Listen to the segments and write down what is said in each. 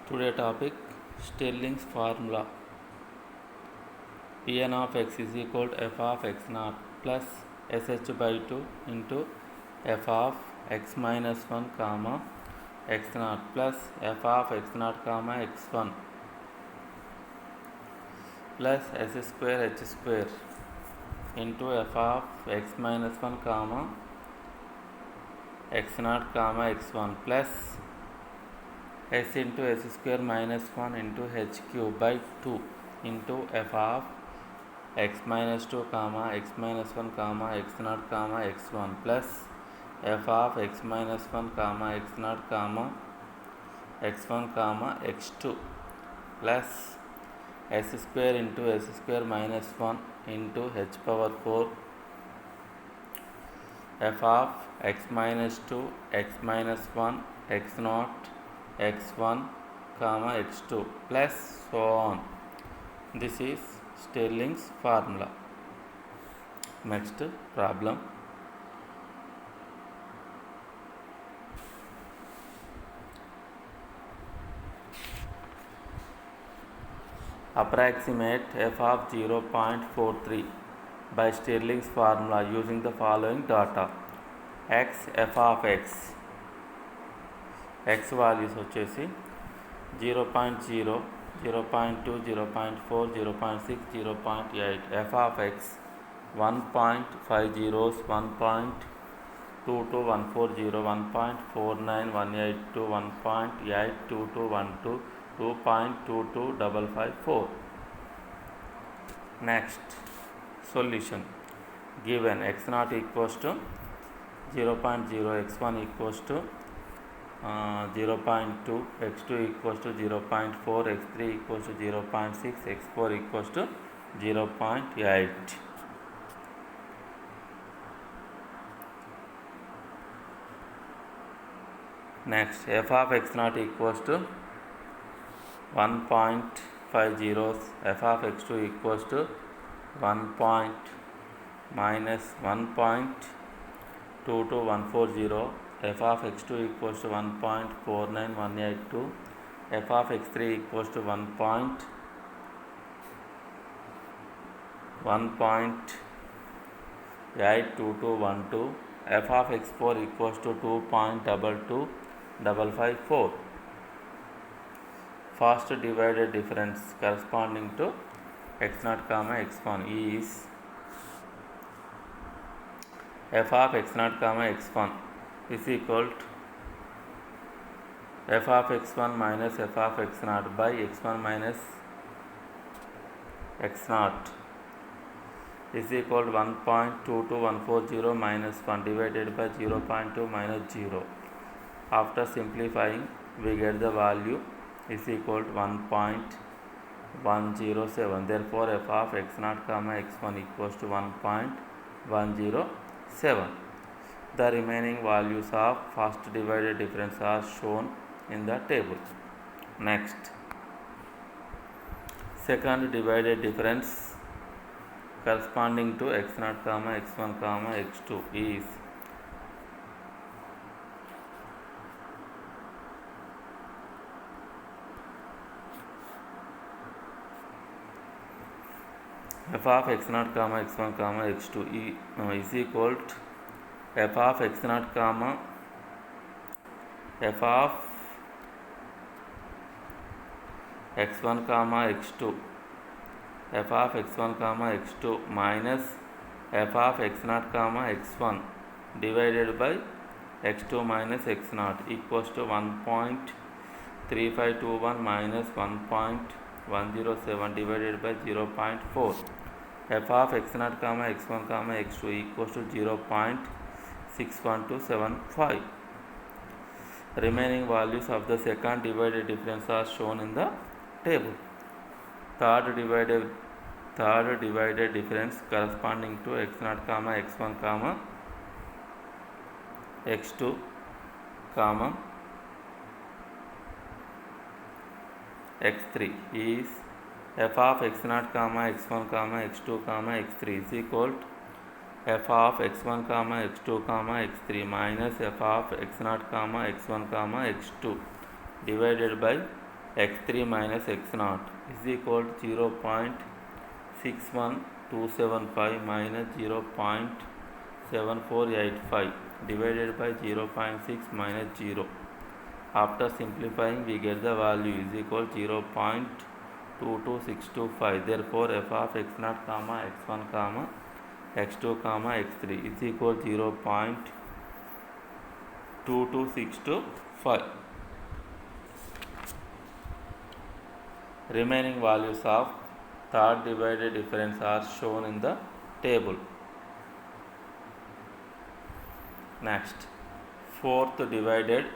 Today topic Stirling's formula. Pn of x is equal to f of x naught plus sh by 2 into f of x minus 1 comma x naught plus f of x naught comma x1 plus s square h square into f of x minus 1 comma x naught comma x1 plus s into s square minus 1 into h cube by 2 into f of x minus 2 comma x minus 1 comma x naught comma x1 plus f of x minus 1 comma x naught comma x1 comma x2 plus s square into s square minus 1 into h power 4 f of x minus 2 x minus 1 x naught x1 comma x2 plus so on. This is Stirling's formula. Next problem. Approximate f of 0.43 by Stirling's formula using the following data. X f of x values వచ్చేసి 0.0 0.2 0.4 0.6 0.8 f of x 1.50 1.22 140 1.49 182 1.822 12 2.22554. Next solution. Given x naught equals to 0.0 x1 equals to 0.2 x2 equals to 0.4 x3 equals to 0.6 x4 equals to 0.8. Next f of x naught equals to 1.50 f of x2 equals to 1 minus 1.22140 f of x2 equals to 1.49182 f of x3 equals to 1.82212 f of x4 equals to 2.22554. First divided difference corresponding to x0 comma x1 is f of x0 comma x1 is equal to f of x1 minus f of x0 by x1 minus x0 is equal to 1.22140 minus 1 divided by 0.2 minus 0. After simplifying, we get the value is equal to 1.107. Therefore, f of x0 comma x1 equals to 1.107. The remaining values of first divided difference are shown in the table. Next, second divided difference corresponding to x0 comma x1 comma x2 is f of x0 comma x1 comma x2 is equal to f of x0 comma f of x1 comma x2 f of x1 comma x2 minus f of x0 comma x1 divided by x2 minus x0 equals to 1.3521 minus 1.107 divided by 0.4. f of x0 comma x1 comma x2 equals to 0.61275. Remaining values of the second divided difference are shown in the table. Third divided difference corresponding to x0 comma x1 comma x2 comma x3 is f of x0 comma x1 comma x2 comma x3 is equal to f of x1 comma x2 comma x3 minus f of x0 comma x1 comma x2 divided by x3 minus x0 is equal to 0.61275 minus 0.7485 divided by 0.6 minus 0. After simplifying, we get the value is equal to 0.22625. Therefore, f of x0 comma x1 comma x2 comma x3 is equal to 0.22625. Remaining values of third divided difference are shown in the table. Next, fourth divided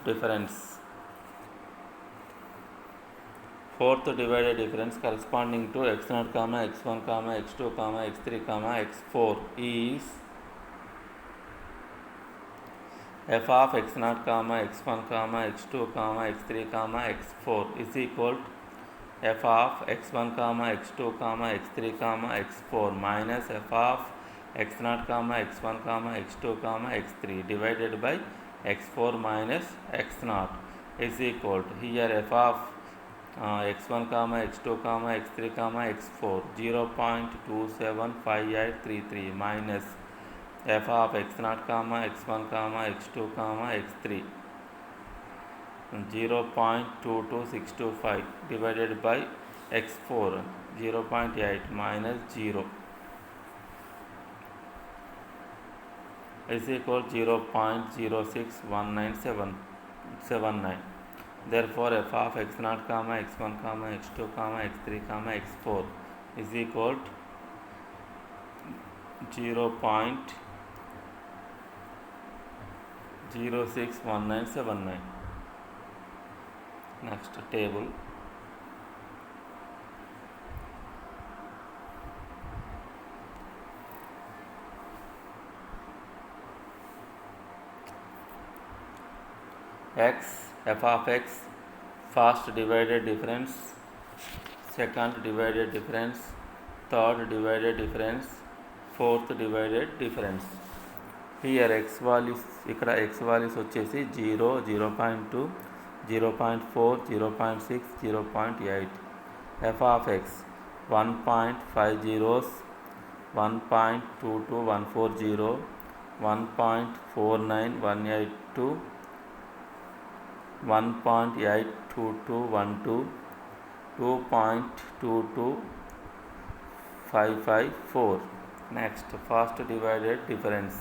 difference. Fourth divided difference corresponding to x0 comma x1 comma x2 comma x3 comma x4 is f of x0 comma x1 comma x2 comma x3 comma x4 is equal to f of x1 comma x2 comma x3 comma x4 minus f of x0 comma x1 comma x2 comma x3 divided by x4 minus x0 is equal to here f of x1 comma x2 comma x3 comma x4 0.275833 minus f of x0 comma x1 comma x2 comma x3 0.22625 divided by x4 0.8 minus 0 is equal to 0.061979. Therefore, f of x0 comma x1 comma x2 comma x3 comma x4 is equal to 0.061979. Next table. X, f of x, first divided difference, second divided difference, third divided difference, fourth divided difference. Here x values, ఇక్కడ x values వచ్చేసి 0, 0.2, 0.4, 0.6, 0.8. f of x 1.50, 1.22140, 1.49182, 1.82212, 2.22554. Next, first divided difference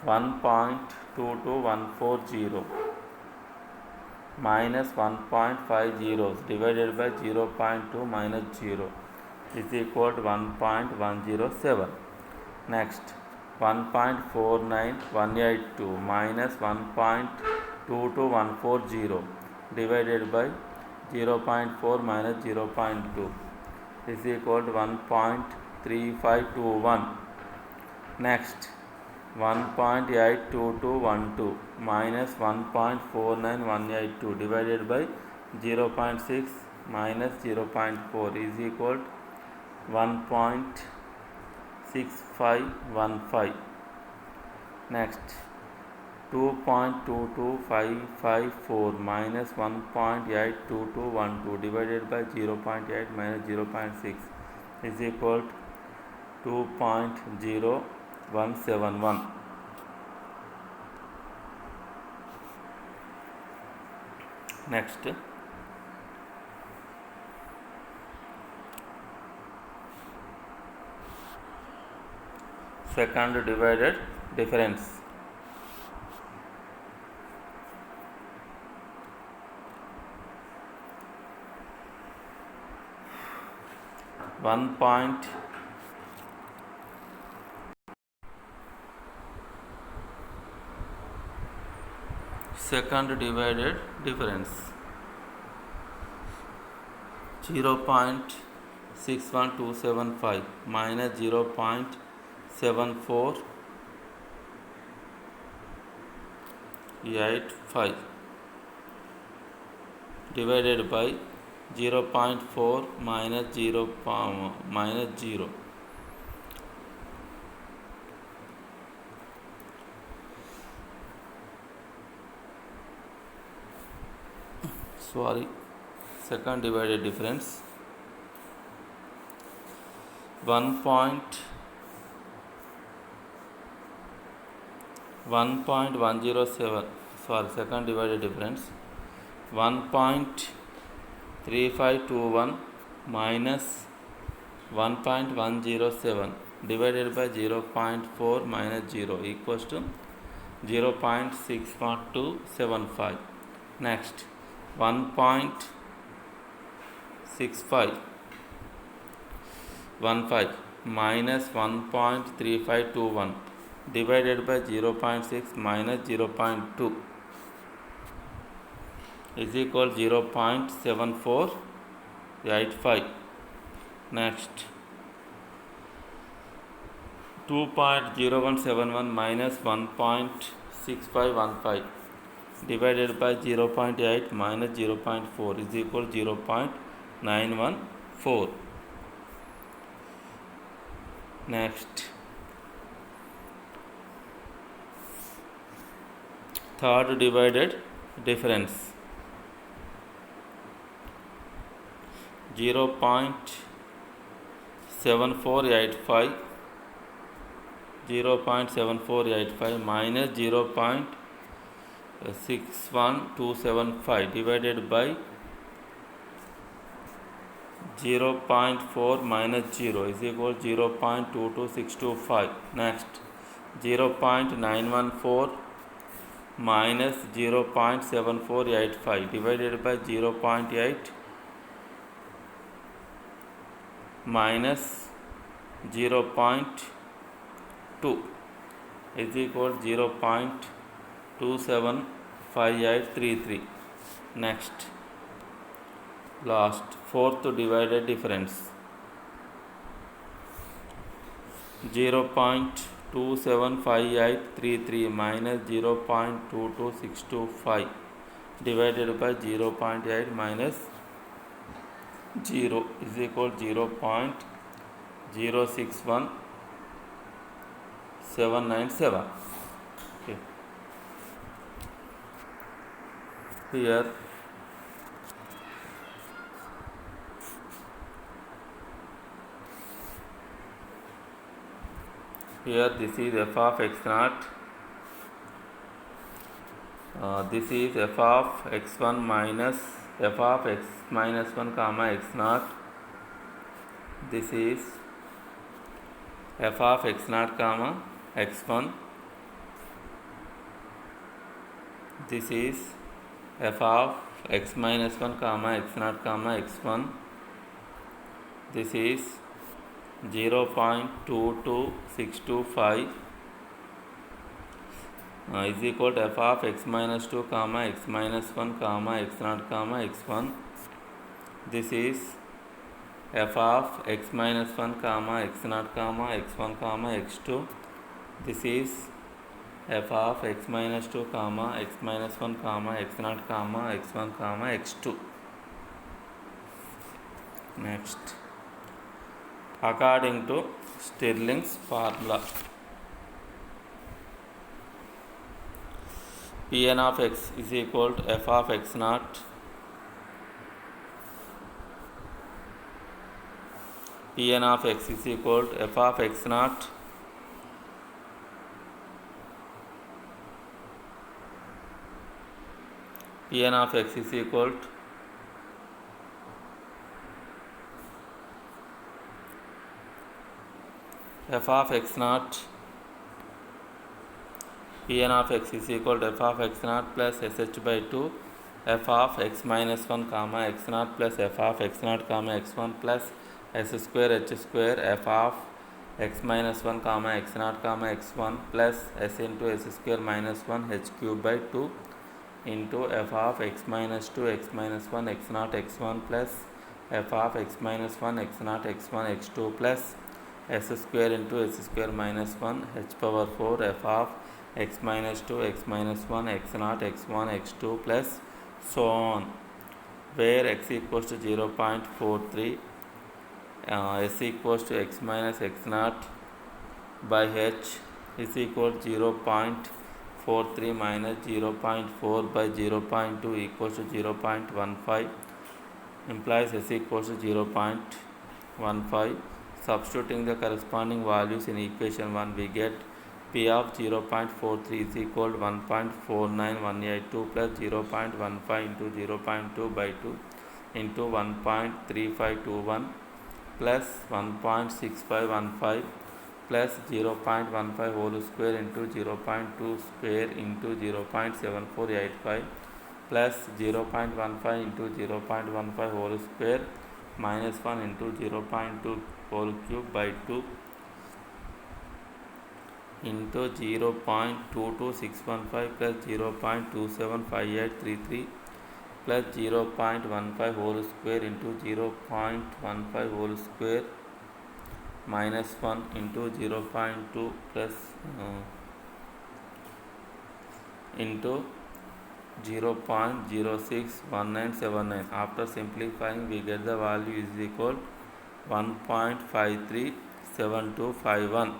1.22140 minus 1.50 divided by 0.2 minus 0 is equal to 1.107. Next, 1.49182 minus 1.22140 divided by 0.4 minus 0.2 is equal to 1.3521. Next, 1.82212 minus 1.49182 divided by 0.6 minus 0.4 is equal to 1.6515. Next, 2.22554 minus 1.82212 divided by 0.8 minus 0.6 is equal to 2.0171. Next, second divided difference. Second divided difference 0.61275 minus 0.7485 divided by 0.4 minus 0 minus 0 is second divided difference 1.107 second divided difference 1.3521 minus 1.107 divided by 0.4 minus 0 equals to 0.61275. Next 1.6515 minus 1.3521 divided by 0.6 minus 0.2 is equal 0.7485. Next 2.0171 minus 1.6515 divided by 0.8 minus 0.4 is equal 0.914. Next third divided difference 0.7485 minus 0.61275 divided by 0.4 minus 0 is equal 0.22625. Next 0.914 minus 0.7485 divided by 0.8 minus 0.2 is equal 0.275833. Next last fourth divided difference 0.275833 minus 0.22625 divided by 0.8 minus 0 is equal 0.061797. Okay. Here this is f of x naught, this is f of x1 minus f of x minus 1 comma x naught, this is f of x naught comma x1, this is f of x minus 1 comma x naught comma x1, this is 0.22625 is equal to f of x minus 2 comma x minus 1 comma x naught comma x1, this is f of x minus 1 comma x naught comma x1 comma x2, this is f of x minus 2 comma x minus 1 comma x naught comma x1 comma x2. Next according to Stirling's formula, Pn of x is equal to f of x naught Pn of x is equal to f of x naught Pn of x is equal to f of x naught Pn of x is equal to f of x naught plus sh by 2 f of x minus 1 comma x naught plus f of x naught comma x1 plus s square h square f of x minus 1 comma x naught comma x1 plus s into s square minus 1 h cube by 2 into f of x minus 2 x minus 1 x naught x1 plus f of x minus 1 x naught x1 x2 plus s square into s square minus 1 h power 4 f of x minus 2 x minus 1 x naught x1 x2 plus so on, where x equals to 0.43 s equals to x minus x naught by h is equal to 43 minus 0.4 by 0.2 equals to 0.15, implies S equals to 0.15. Substituting the corresponding values in equation 1, we get P of 0.43 is equal to 1.49182 plus 0.15 into 0.2 by 2 into 1.3521 plus 1.6515 plus 0.15 whole square into 0.2 square into 0.7485 plus 0.15 into 0.15 whole square minus 1 into 0.2 whole cube by 2 into 0.22615 plus 0.275833 plus 0.15 whole square into 0.15 whole square minus 1 into 0.2 plus into 0.061979. After simplifying, we get the value is equal 1.537251.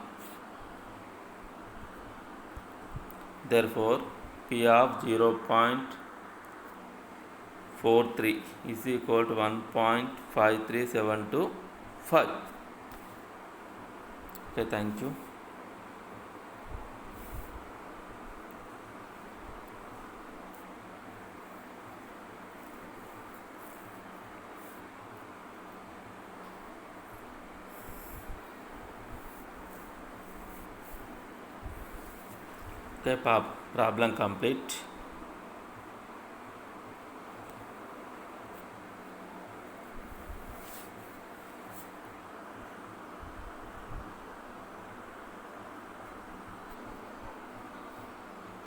Therefore, P of 0.43 is equal to 1.53725. Okay, thank you. Okay, problem complete.